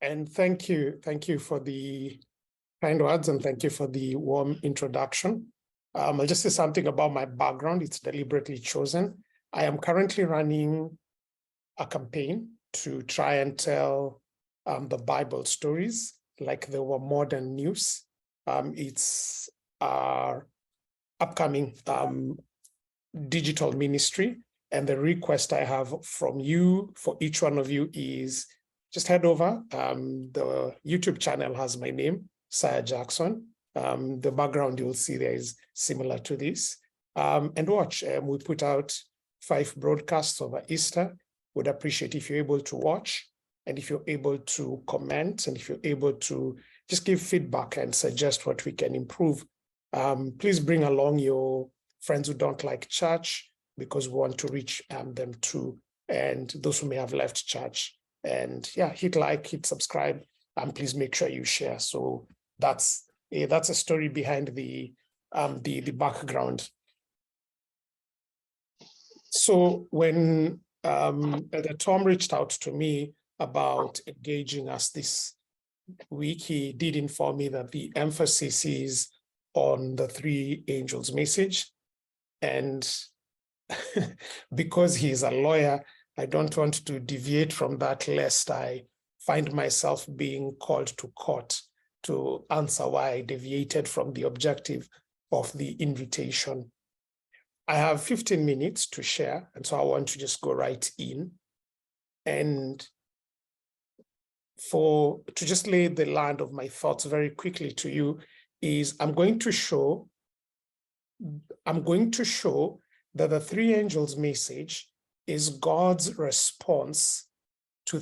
And thank you for the kind words and thank you for the warm introduction. I'll just say something about my background. It's deliberately chosen. I am currently running a campaign to try and tell the Bible stories like they were modern news. It's our upcoming digital ministry. And the request I have from you, for each one of you, is just head over. The YouTube channel has my name, Sire Jackson. The background you'll see there is similar to this. And watch. We put out 5 broadcasts over Easter. Would appreciate if you're able to watch, and if you're able to comment, and if you're able to just give feedback and suggest what we can improve. Please bring along your friends who don't like church, because we want to reach them too, and those who may have left church. And yeah, hit like, hit subscribe, and please make sure you share. So that's a story behind the background. So when Elder Tom reached out to me about engaging us this week, he did inform me that the emphasis is on the 3 angels message. And because he's a lawyer, I don't want to deviate from that, lest I find myself being called to court to answer why I deviated from the objective of the invitation. I have 15 minutes to share, and so I want to just go right in. And to just lay the land of my thoughts very quickly to you, is I'm going to show that the 3 angels message is God's response to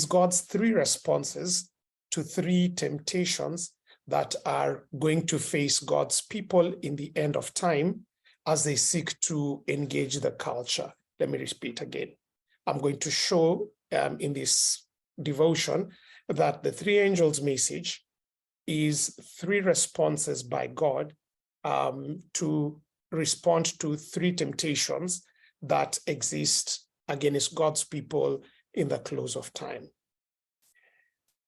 God's 3 responses to 3 temptations that are going to face God's people in the end of time as they seek to engage the culture. Let me repeat again. I'm going to show in this devotion that the 3 angels message is 3 responses by God to respond to 3 temptations that exist against God's people in the close of time.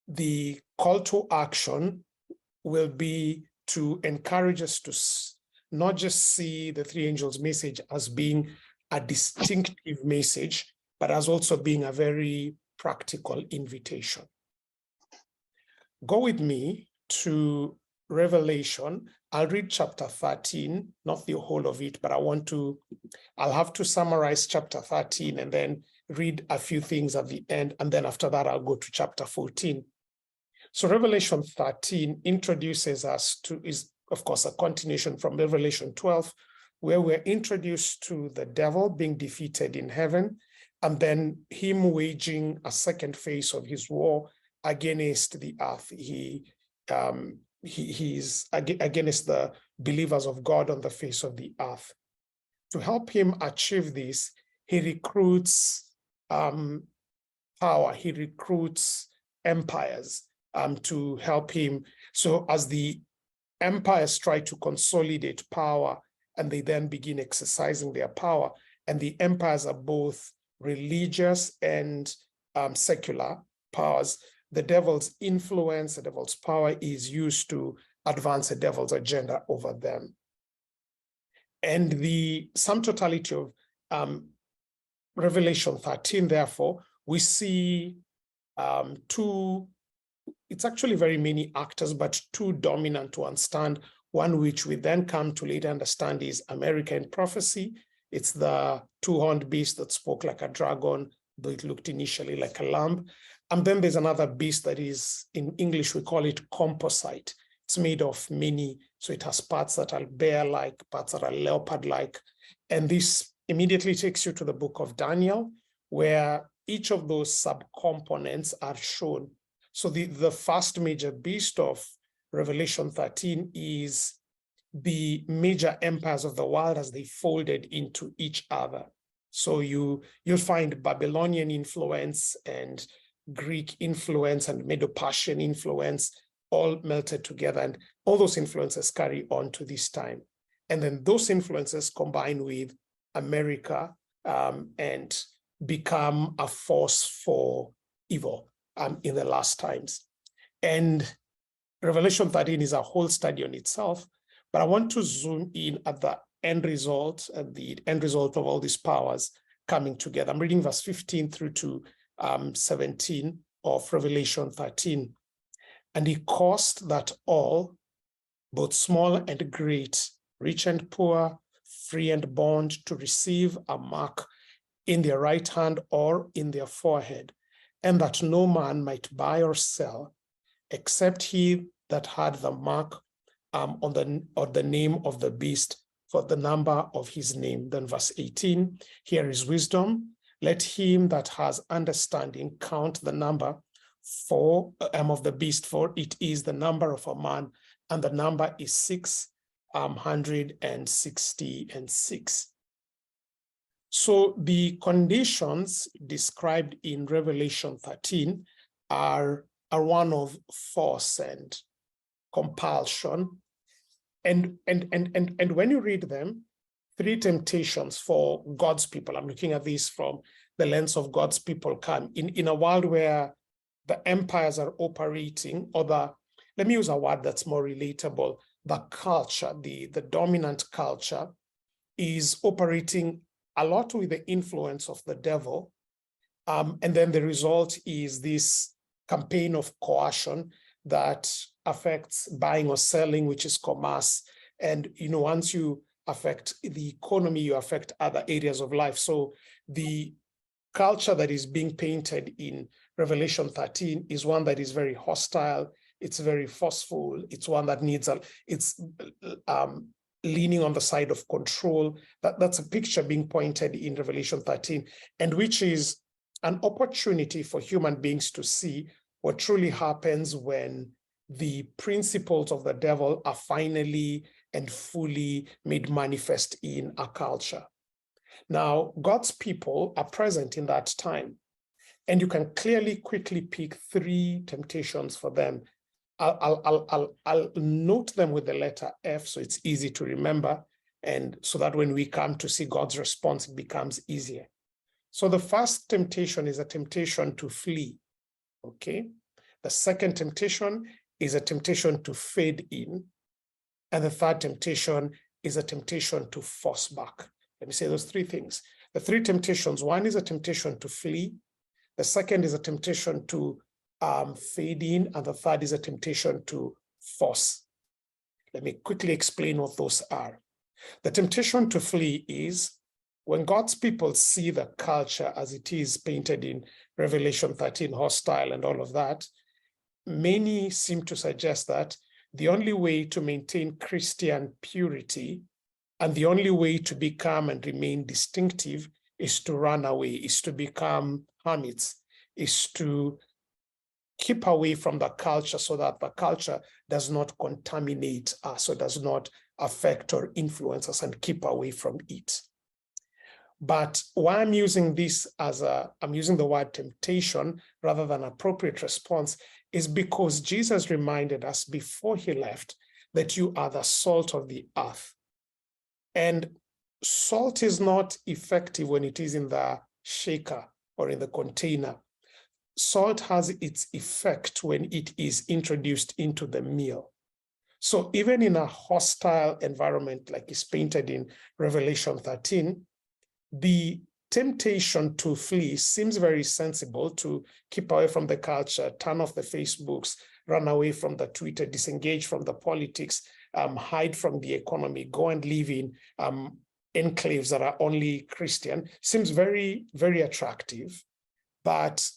The call to action will be to encourage us to not just see the 3 angels message as being a distinctive message, but as also being a very practical invitation. Go with me to Revelation. I'll read chapter 13, not the whole of it, but I'll have to summarize chapter 13 and then read a few things at the end. And then after that, I'll go to chapter 14. So Revelation 13 introduces us to, is of course a continuation from Revelation 12, where we're introduced to the devil being defeated in heaven, and then him waging a second phase of his war against the earth. He's against the believers of God on the face of the earth. To help him achieve this, he recruits power, he recruits empires to help him. So as the empires try to consolidate power, and they then begin exercising their power, and the empires are both religious and secular powers, the devil's influence, the devil's power is used to advance the devil's agenda over them. And the sum totality of Revelation 13, therefore, we see 2, it's actually very many actors, but 2 dominant ones stand. One which we then come to later understand is American prophecy. It's the 2-horned beast that spoke like a dragon, though it looked initially like a lamb. And then there's another beast that is, in English, we call it composite. It's made of many, so it has parts that are bear-like, parts that are leopard-like. And this immediately takes you to the book of Daniel, where each of those subcomponents are shown. So the first major beast of Revelation 13 is the major empires of the world as they folded into each other. So you'll find Babylonian influence and Greek influence and Medo-Persian influence all melted together, and all those influences carry on to this time. And then those influences combine with America and become a force for evil. in the last times. And Revelation 13 is a whole study on itself, but I want to zoom in at the end result and the end result of all these powers coming together. I'm reading verse 15 through to 17 of Revelation 13. And he caused that all, both small and great, rich and poor, free and bond, to receive a mark in their right hand or in their forehead, and that no man might buy or sell, except he that had the mark on the name of the beast, for the number of his name. Then verse 18, here is wisdom. Let him that has understanding count the number of the beast, for it is the number of a man, and the number is 666. So the conditions described in Revelation 13 are one of force and compulsion. And when you read them, three temptations for God's people. I'm looking at this from the lens of God's people come in a world where the empires are operating, or let me use a word that's more relatable, the culture, the dominant culture is operating a lot with the influence of the devil. And then the result is this campaign of coercion that affects buying or selling, which is commerce. And, once you affect the economy, you affect other areas of life. So the culture that is being painted in Revelation 13 is one that is very hostile. It's very forceful. It's one that it's leaning on the side of control. That's a picture being pointed in Revelation 13, and which is an opportunity for human beings to see what truly happens when the principles of the devil are finally and fully made manifest in a culture. Now, God's people are present in that time, and you can quickly pick three temptations for them. I'll note them with the letter F so it's easy to remember, and so that when we come to see God's response, it becomes easier. So the first temptation is a temptation to flee, okay? The second temptation is a temptation to fade in, and the third temptation is a temptation to force back. Let me say those three things. The three temptations, one is a temptation to flee, the second is a temptation to fade in, and the third is a temptation to force. Let me quickly explain what those are. The temptation to flee is when God's people see the culture as it is painted in Revelation 13, hostile and all of that. Many seem to suggest that the only way to maintain Christian purity and the only way to become and remain distinctive is to run away, is to become hermits, is to keep away from the culture so that the culture does not contaminate us or does not affect or influence us, and keep away from it. But why I'm using this I'm using the word temptation rather than appropriate response is because Jesus reminded us before he left that you are the salt of the earth. And salt is not effective when it is in the shaker or in the container. Salt has its effect when it is introduced into the meal. So even in a hostile environment like is painted in Revelation 13, the temptation to flee seems very sensible, to keep away from the culture, turn off the Facebooks, run away from the Twitter, disengage from the politics, hide from the economy, go and live in enclaves that are only Christian. Seems very, very attractive. But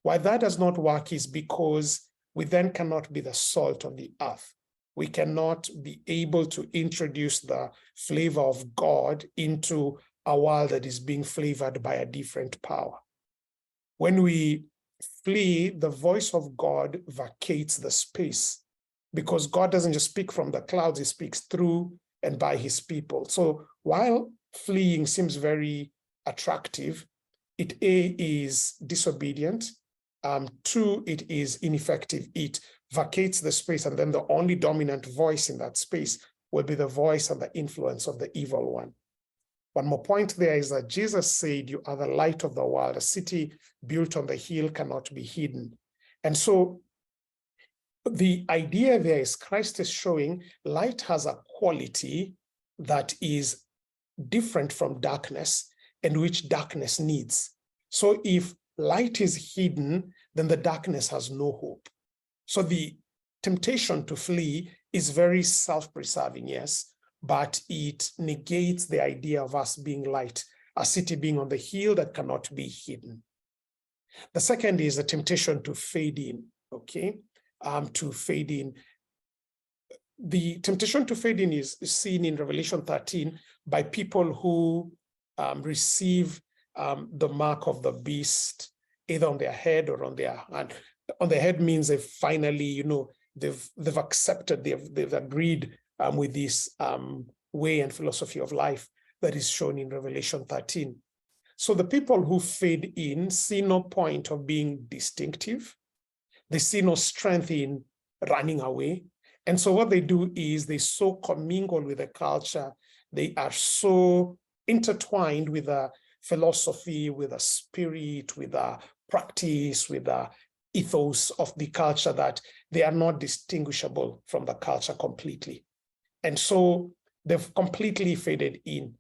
why that does not work is because we then cannot be the salt of the earth. We cannot be able to introduce the flavor of God into a world that is being flavored by a different power. When we flee, the voice of God vacates the space, because God doesn't just speak from the clouds, he speaks through and by his people. So while fleeing seems very attractive, it is disobedient. Two, it is ineffective. It vacates the space, and then the only dominant voice in that space will be the voice and the influence of the evil one. One more point there is that Jesus said, you are the light of the world. A city built on the hill cannot be hidden. And so the idea there is Christ is showing light has a quality that is different from darkness and which darkness needs. So if light is hidden, then the darkness has no hope. So the temptation to flee is very self-preserving, yes, but it negates the idea of us being light, a city being on the hill that cannot be hidden. The second is the temptation to fade in, okay? To fade in. The temptation to fade in is seen in Revelation 13 by people who receive the mark of the beast, either on their head or on their hand. On their head means they finally, they've accepted, they've agreed with this way and philosophy of life that is shown in Revelation 13. So the people who fade in see no point of being distinctive. They see no strength in running away. And so what they do is they so commingle with the culture. They are so intertwined with a philosophy, with a spirit, with a practice, with a ethos of the culture that they are not distinguishable from the culture completely. And so they've completely faded in.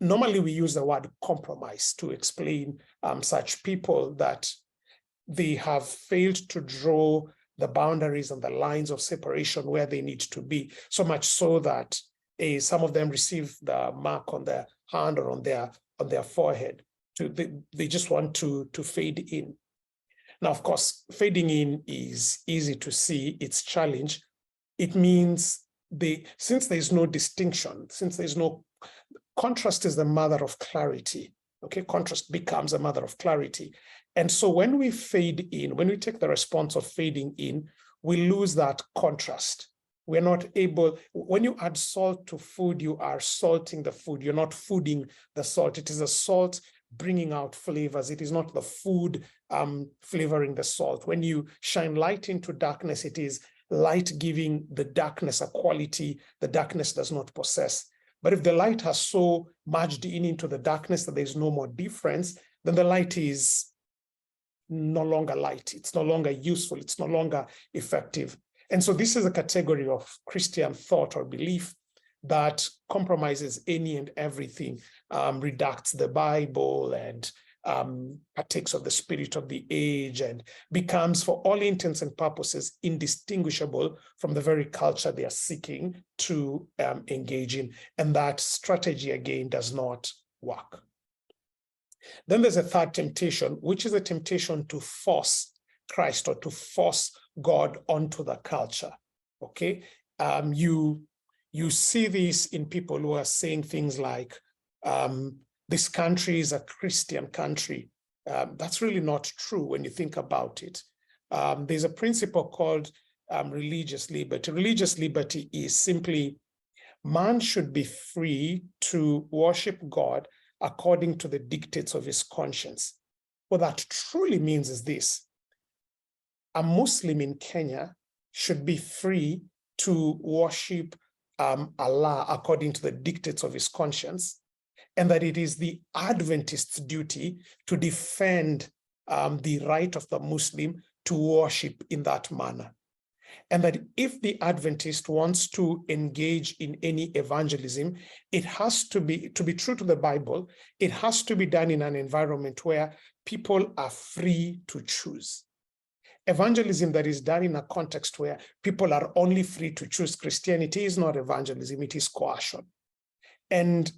Normally we use the word compromise to explain such people, that they have failed to draw the boundaries and the lines of separation where they need to be, so much so that some of them receive the mark on their hand or on their forehead. They just want to fade in. Now, of course, fading in is easy to see its challenge. It means since there's no distinction, since there's no contrast, is the mother of clarity. Okay, contrast becomes a mother of clarity. And so when we fade in, when we take the response of fading in, we lose that contrast. We're not able, when you add salt to food, you are salting the food. You're not fooding the salt. It is the salt bringing out flavors. It is not the food flavoring the salt. When you shine light into darkness, it is light giving the darkness a quality the darkness does not possess. But if the light has so merged into the darkness that there's no more difference, then the light is no longer light. It's no longer useful. It's no longer effective. And so this is a category of Christian thought or belief that compromises any and everything, redacts the Bible and partakes of the spirit of the age, and becomes, for all intents and purposes, indistinguishable from the very culture they are seeking to engage in. And that strategy, again, does not work. Then there's a third temptation, which is a temptation to force Christ or to force God onto the culture. Okay, you see this in people who are saying things like, this country is a Christian country. That's really not true when you think about it. There's a principle called religious liberty. Religious liberty is simply man should be free to worship God according to the dictates of his conscience. What that truly means is this: a Muslim in Kenya should be free to worship Allah according to the dictates of his conscience, and that it is the Adventist's duty to defend the right of the Muslim to worship in that manner. And that if the Adventist wants to engage in any evangelism, it has to be true to the Bible, it has to be done in an environment where people are free to choose. Evangelism that is done in a context where people are only free to choose Christianity is not evangelism, it is coercion. And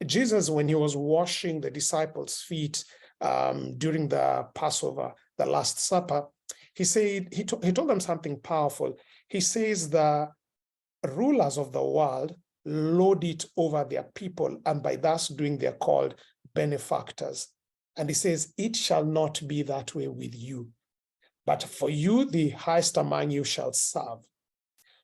Jesus, when he was washing the disciples' feet during the Passover, the Last Supper, he said, he told them something powerful. He says the rulers of the world lord it over their people, and by thus doing they're called benefactors. And he says, it shall not be that way with you, but for you, the highest among you shall serve.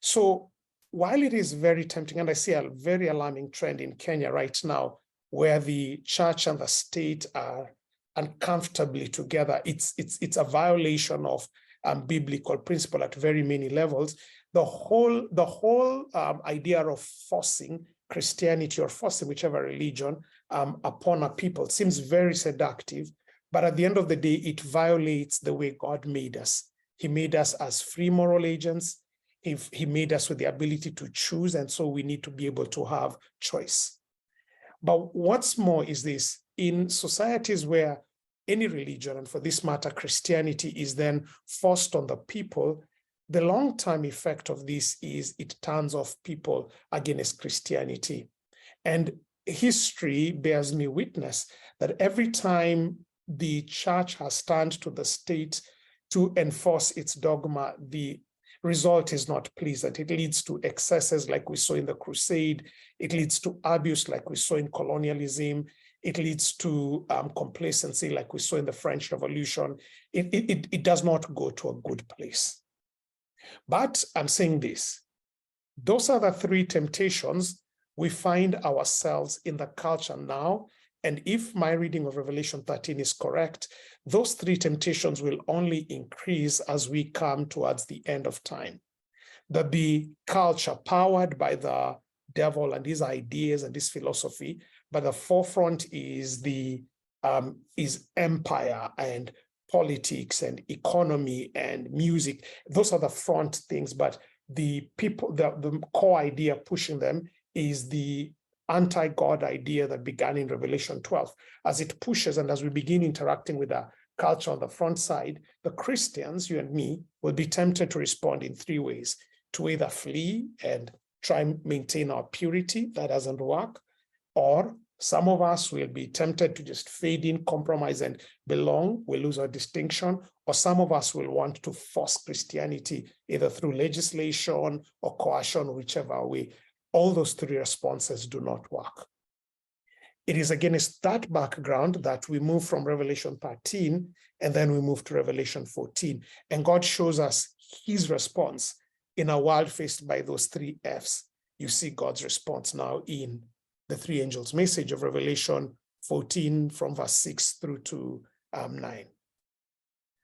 So while it is very tempting, and I see a very alarming trend in Kenya right now, where the church and the state are uncomfortably together, it's a violation of biblical principle at very many levels. The whole idea of forcing Christianity or forcing whichever religion upon a people seems very seductive, But at the end of the day, it violates the way God made us. He made us as free moral agents. He made us with the ability to choose, and so we need to be able to have choice. But what's more is this: in societies where any religion, and for this matter, Christianity, is then forced on the people, the long-term effect of this is it turns off people against Christianity. And history bears me witness that every time the church has turned to the state to enforce its dogma, the result is not pleasant. It leads to excesses like we saw in the Crusade. It leads to abuse like we saw in colonialism. It leads to complacency like we saw in the French Revolution. It does not go to a good place. But I'm saying this: those are the three temptations we find ourselves in the culture now. And if my reading of Revelation 13 is correct, those three temptations will only increase as we come towards the end of time. That the culture powered by the devil and his ideas and his philosophy, but the forefront is empire and politics and economy and music. Those are the front things, but the people, the core idea pushing them is the anti-God idea that began in Revelation 12. As it pushes and as we begin interacting with the culture on the front side, the Christians, you and me, will be tempted to respond in three ways: to either flee and try and maintain our purity. That doesn't work. Or some of us will be tempted to just fade in, compromise, and belong. We'll lose our distinction. Or some of us will want to force Christianity, either through legislation or coercion, whichever way. All those three responses do not work. It is against that background that we move from Revelation 13 and then we move to Revelation 14. And God shows us his response in a world faced by those three F's. You see God's response now in the three angels' message of Revelation 14 from verse 6 through to 9.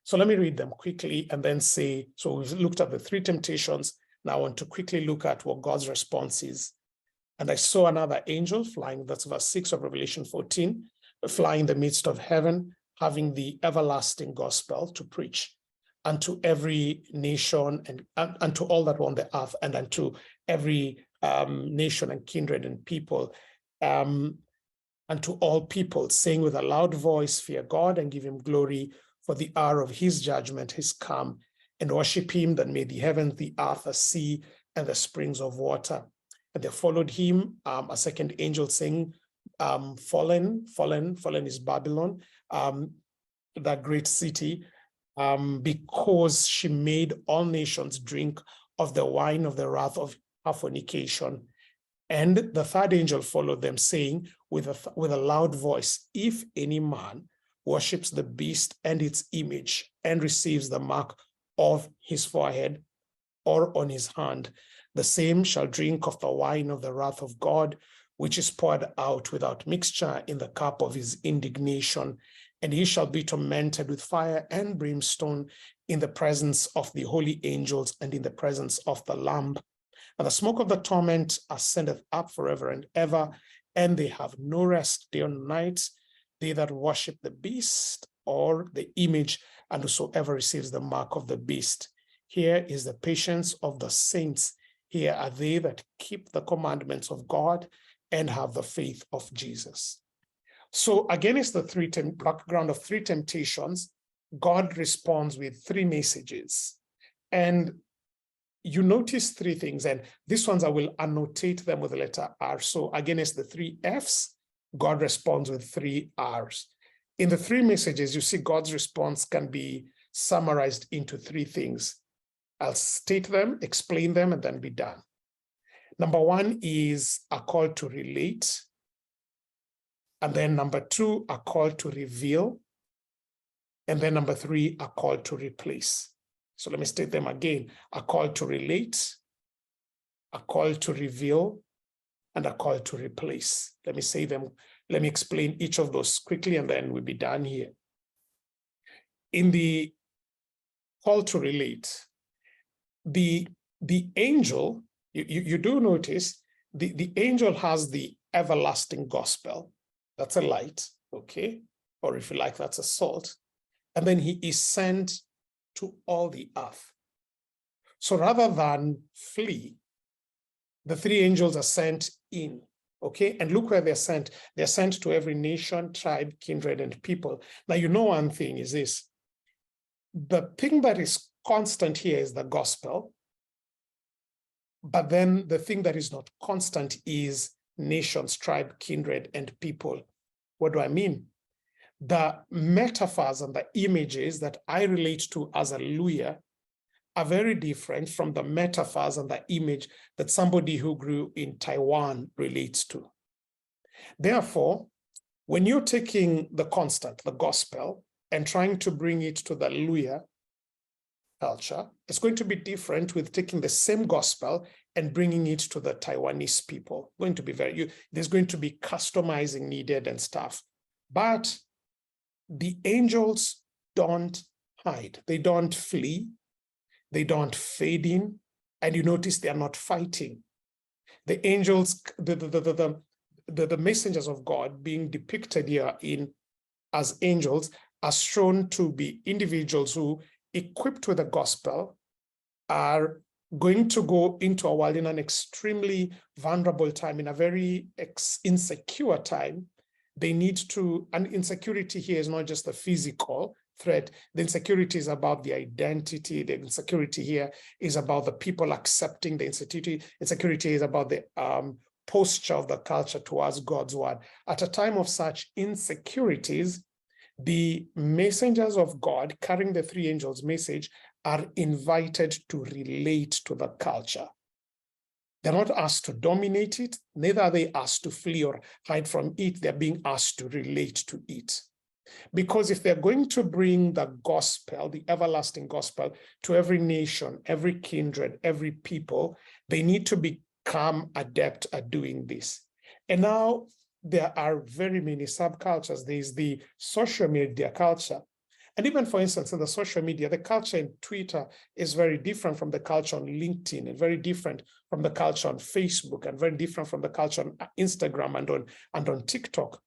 So let me read them quickly and then say, so we've looked at the three temptations. Now I want to quickly look at what God's response is. And I saw another angel flying, that's verse 6 of Revelation 14, flying in the midst of heaven, having the everlasting gospel to preach unto every nation and unto all that were on the earth, and unto every nation and kindred and people, unto all people, saying with a loud voice, fear God and give him glory, for the hour of his judgment is come, and worship him that made the heavens, the earth, the sea, and the springs of water. And they followed him, a second angel saying, fallen is Babylon, that great city, because she made all nations drink of the wine of the wrath of her fornication. And the third angel followed them, saying with a loud voice, if any man worships the beast and its image and receives the mark of his forehead or on his hand, the same shall drink of the wine of the wrath of God, which is poured out without mixture in the cup of his indignation. And he shall be tormented with fire and brimstone in the presence of the holy angels and in the presence of the Lamb. And the smoke of the torment ascendeth up forever and ever, and they have no rest day or night, they that worship the beast or the image, and whosoever receives the mark of the beast. Here is the patience of the saints. Here are they that keep the commandments of God and have the faith of Jesus. So against the background of three temptations, God responds with three messages. And you notice three things, and these ones I will annotate them with the letter R. So against the three F's, God responds with three R's. In the three messages, you see God's response can be summarized into three things. I'll state them, explain them, and then be done. Number one is a call to relate. And then number two, a call to reveal. And then number three, a call to replace. So let me state them again. A call to relate, a call to reveal, and a call to replace. Let me say them. Let me explain each of those quickly, and then we'll be done here. In the call to relate, the angel, you do notice, the angel has the everlasting gospel. That's a light, okay? or if you like, that's a salt. And then he is sent to all the earth. So rather than flee, the three angels are sent in, okay? And look where they're sent. They're sent to every nation, tribe, kindred, and people. Now, you know one thing is this. The thing that is constant here is the gospel. But then the thing that is not constant is nations, tribe, kindred, and people. What do I mean? The metaphors and the images that I relate to as a Luhya are very different from the metaphors and the image that somebody who grew in Taiwan relates to. Therefore, when you're taking the constant, the gospel, and trying to bring it to the Luhya culture, it's going to be different with taking the same gospel and bringing it to the Taiwanese people. Going to be there's going to be customizing needed and stuff. But the angels don't hide. They don't flee. They don't fade in, and you notice they are not fighting. The angels, the messengers of God being depicted here as angels are shown to be individuals who, equipped with the gospel, are going to go into a world in an extremely vulnerable time, in a very insecure time. They need to, and insecurity here is not just a physical threat. The insecurity is about the identity. The insecurity here is about the people accepting the insecurity. Insecurity is about the posture of the culture towards God's word. At a time of such insecurities, the messengers of God carrying the three angels' message are invited to relate to the culture. They're not asked to dominate it, neither are they asked to flee or hide from it. They're being asked to relate to it. Because if they're going to bring the gospel, the everlasting gospel, to every nation, every kindred, every people, they need to become adept at doing this. And now there are very many subcultures. There's the social media culture. And even, for instance, in the social media, the culture in Twitter is very different from the culture on LinkedIn, and very different from the culture on Facebook, and very different from the culture on Instagram and on TikTok.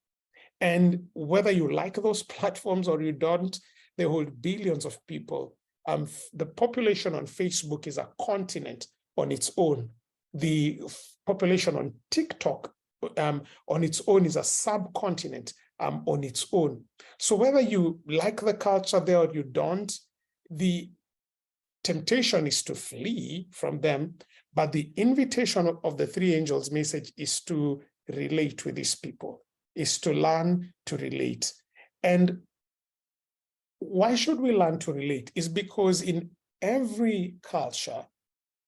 And whether you like those platforms or you don't, they hold billions of people. The population on Facebook is a continent on its own. The population on TikTok on its own is a subcontinent on its own. So whether you like the culture there or you don't, the temptation is to flee from them, but the invitation of the three angels' message is to relate with these people, is to learn to relate. And why should we learn to relate? Is because in every culture,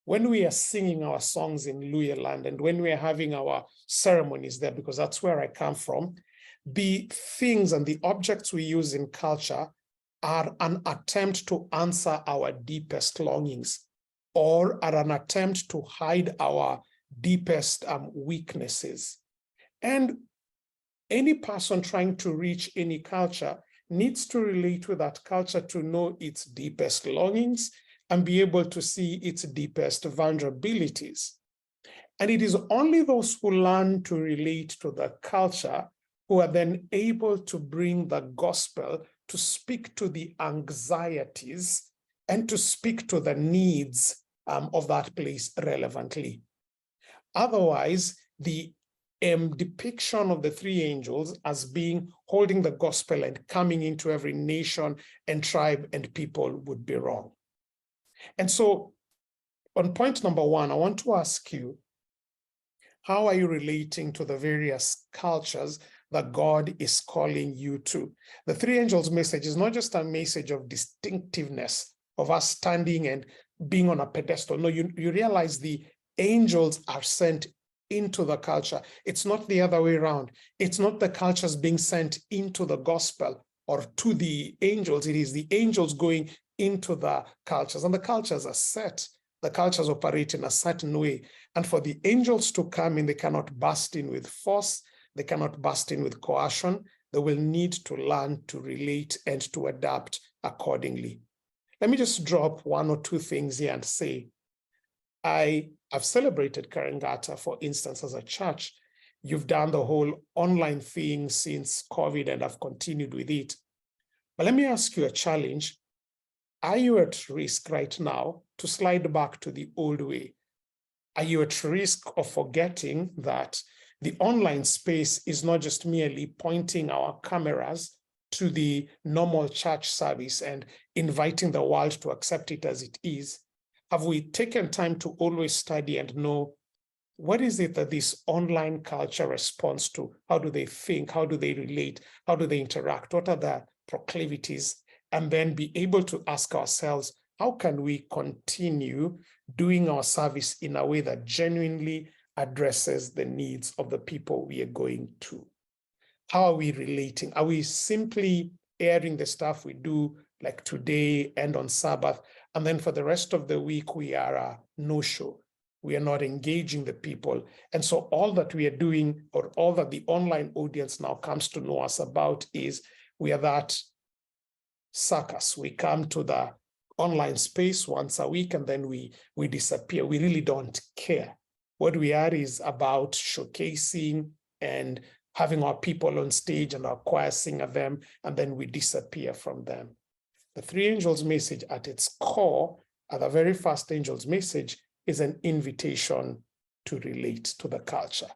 when we are singing our songs in Luhya land and when we are having our ceremonies there, because that's where I come from, the things and the objects we use in culture are an attempt to answer our deepest longings, or are an attempt to hide our deepest weaknesses. And any person trying to reach any culture needs to relate with that culture to know its deepest longings and be able to see its deepest vulnerabilities. And it is only those who learn to relate to the culture who are then able to bring the gospel to speak to the anxieties and to speak to the needs of that place relevantly. Otherwise, the depiction of the three angels as being holding the gospel and coming into every nation and tribe and people would be wrong. And so on point number one, I want to ask you, how are you relating to the various cultures that God is calling you to? The three angels' message is not just a message of distinctiveness, of us standing and being on a pedestal. No, you realize the angels are sent into the culture. It's not the other way around. It's not the cultures being sent into the gospel or to the angels. It is the angels going into the cultures, and the cultures are set. The cultures operate in a certain way. And for the angels to come in, they cannot burst in with force. They cannot burst in with coercion. They will need to learn to relate and to adapt accordingly. Let me just drop one or two things here and say, I've celebrated Karangata, for instance, as a church, You've done the whole online thing since COVID and have continued with it. But let me ask you a challenge. Are you at risk right now to slide back to the old way? Are you at risk of forgetting that the online space is not just merely pointing our cameras to the normal church service and inviting the world to accept it as it is? Have we taken time to always study and know what is it that this online culture responds to? How do they think? How do they relate? How do they interact? What are the proclivities? And then be able to ask ourselves, how can we continue doing our service in a way that genuinely addresses the needs of the people we are going to? How are we relating? Are we simply airing the stuff we do like today and on Sabbath, and then for the rest of the week we are a no-show? We are not engaging the people. And so all that we are doing, or all that the online audience now comes to know us about, is we are that circus. We come to the online space once a week and then we disappear. We really don't care. What we are is about showcasing and having our people on stage and our choir sing of them, and then we disappear from them. The three angels' message at its core, at the very first angel's message, is an invitation to relate to the culture.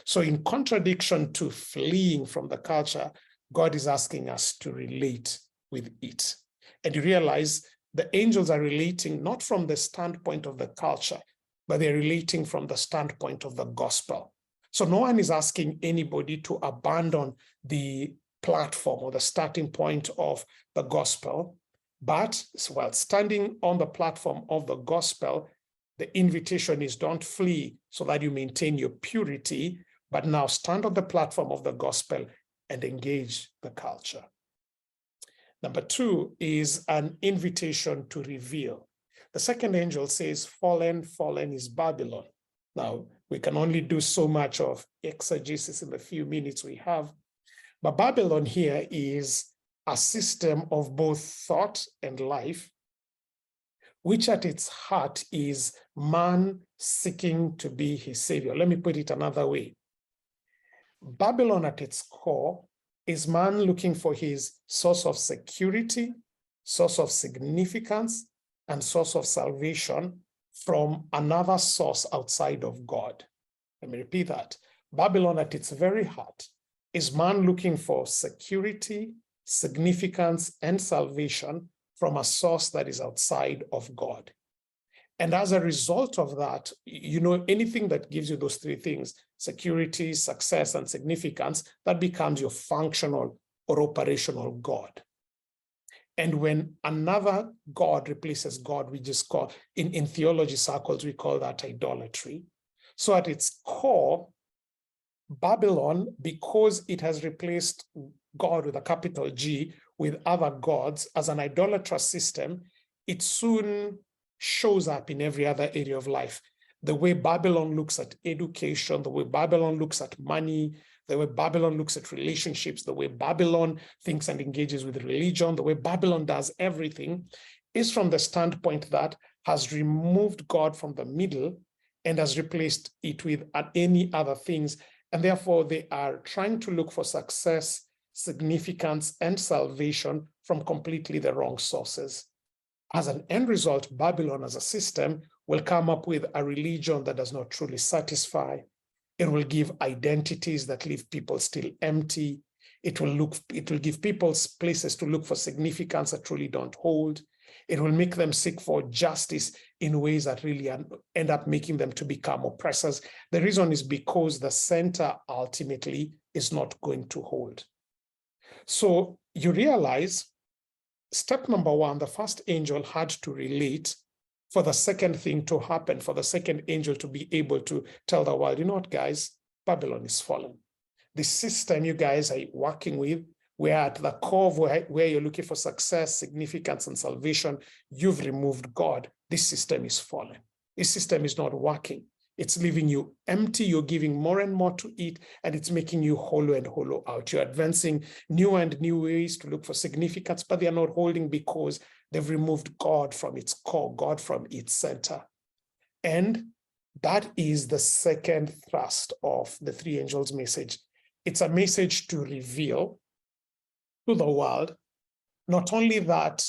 So in contradiction to fleeing from the culture, God is asking us to relate with it. And you realize the angels are relating not from the standpoint of the culture, but they're relating from the standpoint of the gospel. So no one is asking anybody to abandon the platform or the starting point of the gospel, but while standing on the platform of the gospel, the invitation is don't flee so that you maintain your purity, but now stand on the platform of the gospel and engage the culture. Number two is an invitation to reveal. The second angel says, fallen, fallen is Babylon. Now, we can only do so much of exegesis in the few minutes we have, but Babylon here is a system of both thought and life, which at its heart is man seeking to be his savior. Let me put it another way. Babylon at its core is man looking for his source of security, source of significance, and source of salvation from another source outside of God. Let me repeat that. Babylon at its very heart is man looking for security, significance, and salvation from a source that is outside of God. And as a result of that, you know, anything that gives you those three things, security, success, and significance, that becomes your functional or operational God. And when another God replaces God, we just call, in theology circles, we call that idolatry. So at its core, Babylon, because it has replaced God with a capital G with other gods as an idolatrous system, it soon shows up in every other area of life. The way Babylon looks at education, the way Babylon looks at money, the way Babylon looks at relationships, the way Babylon thinks and engages with religion, the way Babylon does everything is from the standpoint that has removed God from the middle and has replaced it with any other things. And therefore, they are trying to look for success, significance, and salvation from completely the wrong sources. As an end result, Babylon as a system will come up with a religion that does not truly satisfy. It will give identities that leave people still empty. It will give people places to look for significance that truly don't hold. It will make them seek for justice in ways that really end up making them to become oppressors. The reason is because the center ultimately is not going to hold. So you realize step number one, the first angel had to relate for the second thing to happen, for the second angel to be able to tell the world, you know what, guys, Babylon is fallen. The system you guys are working with, where at the core of where you're looking for success, significance, and salvation, you've removed God. This system is fallen. This system is not working. It's leaving you empty. You're giving more and more to it, and it's making you hollow and hollow out. You're advancing new and new ways to look for significance, but they are not holding because they've removed God from its core, God from its center. And That is the second thrust of the three angels' message. It's a message to reveal to the world, not only that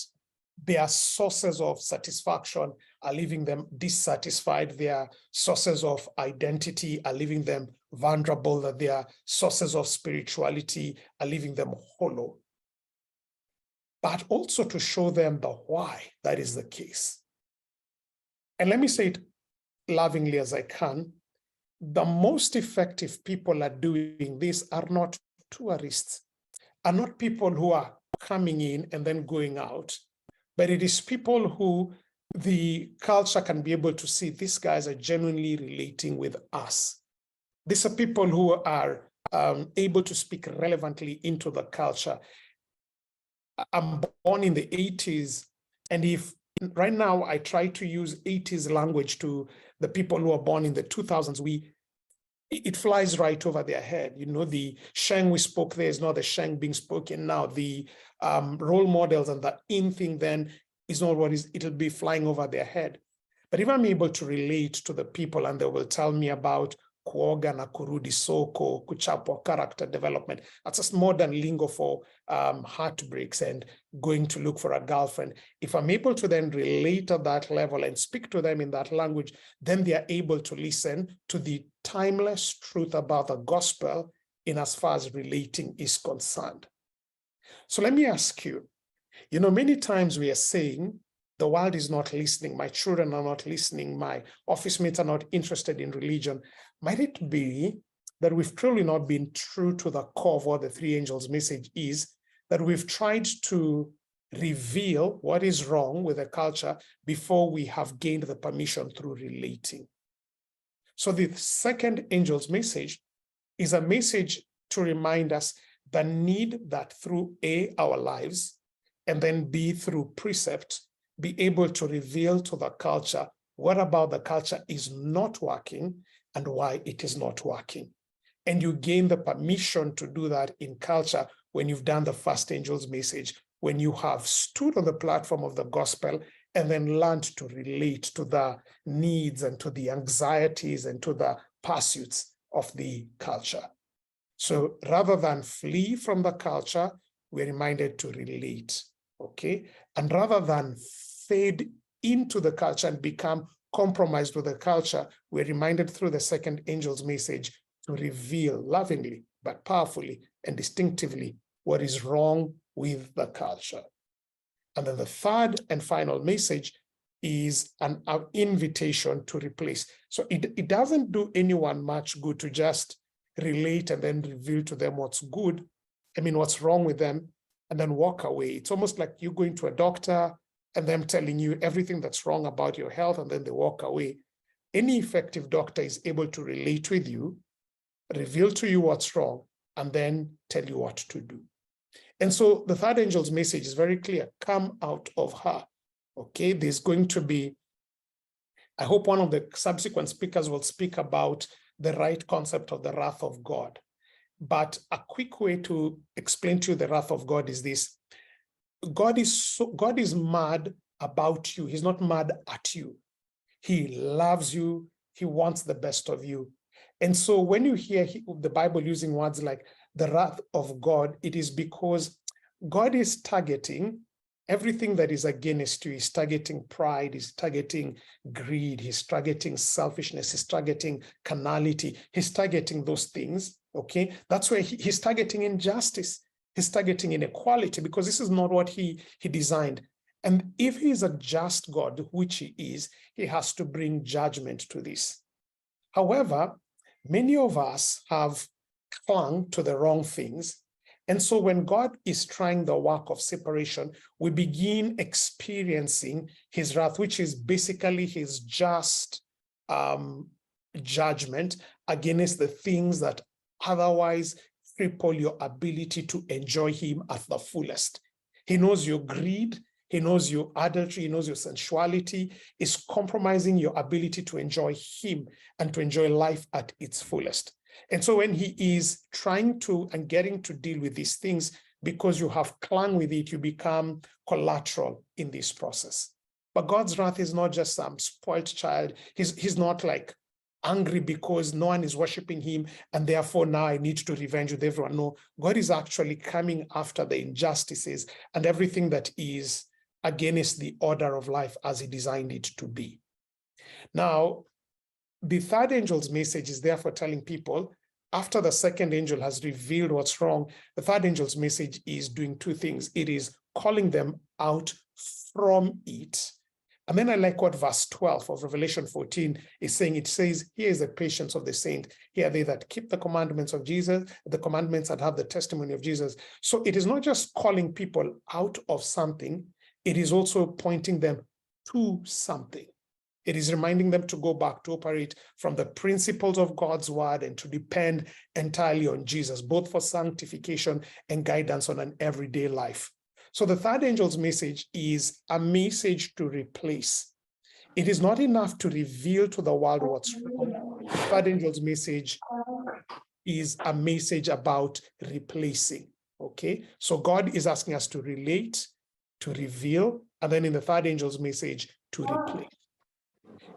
their sources of satisfaction are leaving them dissatisfied, their sources of identity are leaving them vulnerable, that their sources of spirituality are leaving them hollow, but also to show them the why that is the case. And let me say it lovingly as I can, the most effective people at doing this are not tourists, are not people who are coming in and then going out, but it is people who the culture can be able to see these guys are genuinely relating with us. These are people who are able to speak relevantly into the culture. I'm born in the 80s, and if right now I try to use 80s language to the people who are born in the 2000s, it flies right over their head. You know, the Sheng we spoke there is not the Sheng being spoken now. The role models and the in thing then is not what is, it'll be flying over their head. But if I'm able to relate to the people and they will tell me about kuoga na kurudi soko, kuchapwa, character development, that's just modern lingo for heartbreaks and going to look for a girlfriend. If I'm able to then relate at that level and speak to them in that language, then they are able to listen to the timeless truth about the gospel in as far as relating is concerned. So let me ask you, you know, many times we are saying, the world is not listening, my children are not listening, my office mates are not interested in religion. Might it be that we've truly not been true to the core of what the three angels' message is, that we've tried to reveal what is wrong with the culture before we have gained the permission through relating? So the second angel's message is a message to remind us the need that through A, our lives, and then B, through precept, be able to reveal to the culture what about the culture is not working and why it is not working. And you gain the permission to do that in culture when you've done the first angel's message, when you have stood on the platform of the gospel and then learned to relate to the needs and to the anxieties and to the pursuits of the culture. So rather than flee from the culture, we're reminded to relate, okay? And rather than fade into the culture and become compromised with the culture, we're reminded through the second angel's message to reveal lovingly, but powerfully and distinctively what is wrong with the culture. And then the third and final message is an invitation to replace. So it doesn't do anyone much good to just relate and then reveal to them what's good, what's wrong with them, and then walk away. It's almost like you going to a doctor and them telling you everything that's wrong about your health, and then they walk away. Any effective doctor is able to relate with you, reveal to you what's wrong, and then tell you what to do. And so the third angel's message is very clear: come out of her. Okay, there's going to be, I hope one of the subsequent speakers will speak about the right concept of the wrath of God. But a quick way to explain to you the wrath of God is this: God is mad about you. He's not mad at you. He loves you. He wants the best of you. And so when you hear the Bible using words like the wrath of God, it is because God is targeting everything that is against you. He's targeting pride, he's targeting greed, he's targeting selfishness, he's targeting carnality, he's targeting those things, okay? That's where he's targeting injustice, he's targeting inequality, because this is not what he designed. And if he is a just God, which he is, he has to bring judgment to this. However, many of us have clung to the wrong things. And so when God is trying the work of separation, we begin experiencing his wrath, which is basically his just judgment against the things that otherwise cripple your ability to enjoy him at the fullest. He knows your greed, he knows your adultery, he knows your sensuality is compromising your ability to enjoy him and to enjoy life at its fullest. And so when he is trying to and getting to deal with these things, because you have clung with it, you become collateral in this process. But God's wrath is not just some spoiled child. He's not like angry because no one is worshiping him, and therefore now I need to revenge with everyone. No, God is actually coming after the injustices and everything that is against the order of life as he designed it to be. Now, the third angel's message is therefore telling people, after the second angel has revealed what's wrong, the third angel's message is doing two things. It is calling them out from it. And then I like what verse 12 of Revelation 14 is saying. It says, here is the patience of the saint. Here are they that keep the commandments of Jesus, the commandments that have the testimony of Jesus. So it is not just calling people out of something, it is also pointing them to something. It is reminding them to go back to operate from the principles of God's word and to depend entirely on Jesus, both for sanctification and guidance on an everyday life. So the third angel's message is a message to replace. It is not enough to reveal to the world what's wrong. The third angel's message is a message about replacing. Okay, so God is asking us to relate, to reveal, and then in the third angel's message, to replace.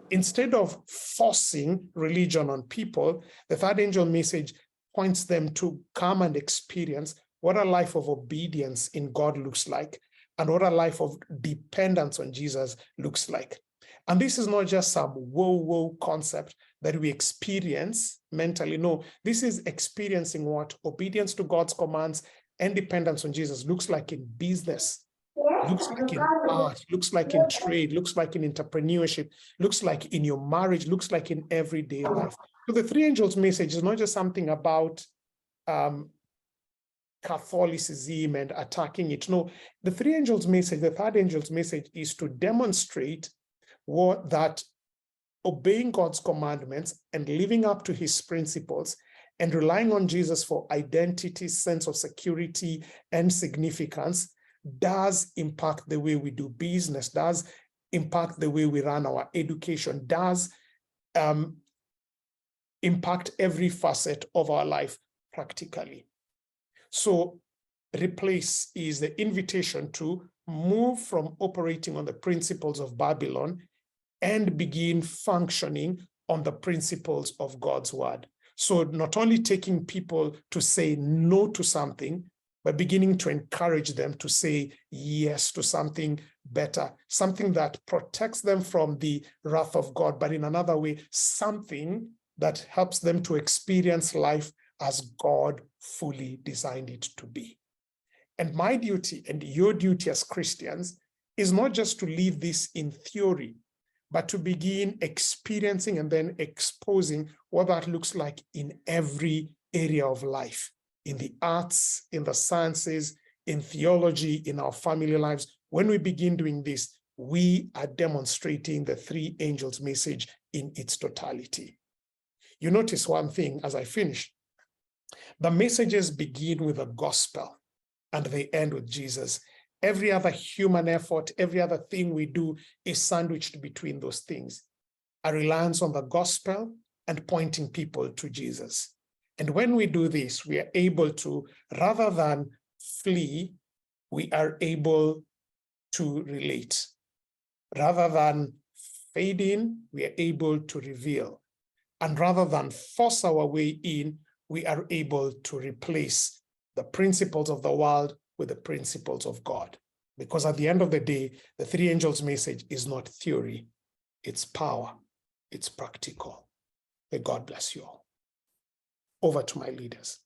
Instead of forcing religion on people, the third angel message points them to come and experience what a life of obedience in God looks like and what a life of dependence on Jesus looks like. And this is not just some whoa concept that we experience mentally. No, this is experiencing what obedience to God's commands and dependence on Jesus looks like in business, looks like in art, looks like in trade, looks like in entrepreneurship, looks like in your marriage, looks like in everyday life. So the three angels message is not just something about Catholicism and attacking it. No, the three angels message, the third angel's message is to demonstrate that obeying God's commandments and living up to his principles and relying on Jesus for identity, sense of security, and significance does impact the way we do business, does impact the way we run our education, does impact every facet of our life practically. So replace is the invitation to move from operating on the principles of Babylon and begin functioning on the principles of God's word. So not only taking people to say no to something, but beginning to encourage them to say yes to something better, something that protects them from the wrath of God, but in another way, something that helps them to experience life as God fully designed it to be. And my duty and your duty as Christians is not just to leave this in theory, but to begin experiencing and then exposing what that looks like in every area of life, in the arts, in the sciences, in theology, in our family lives. When we begin doing this, we are demonstrating the three angels' message in its totality. You notice one thing as I finish. The messages begin with the gospel and they end with Jesus. Every other human effort, every other thing we do is sandwiched between those things. A reliance on the gospel and pointing people to Jesus. And when we do this, we are able to, rather than flee, we are able to relate. Rather than fade in, we are able to reveal. And rather than force our way in, we are able to replace the principles of the world with the principles of God. Because at the end of the day, the three angels' message is not theory, it's power, it's practical. May God bless you all. Over to my leaders.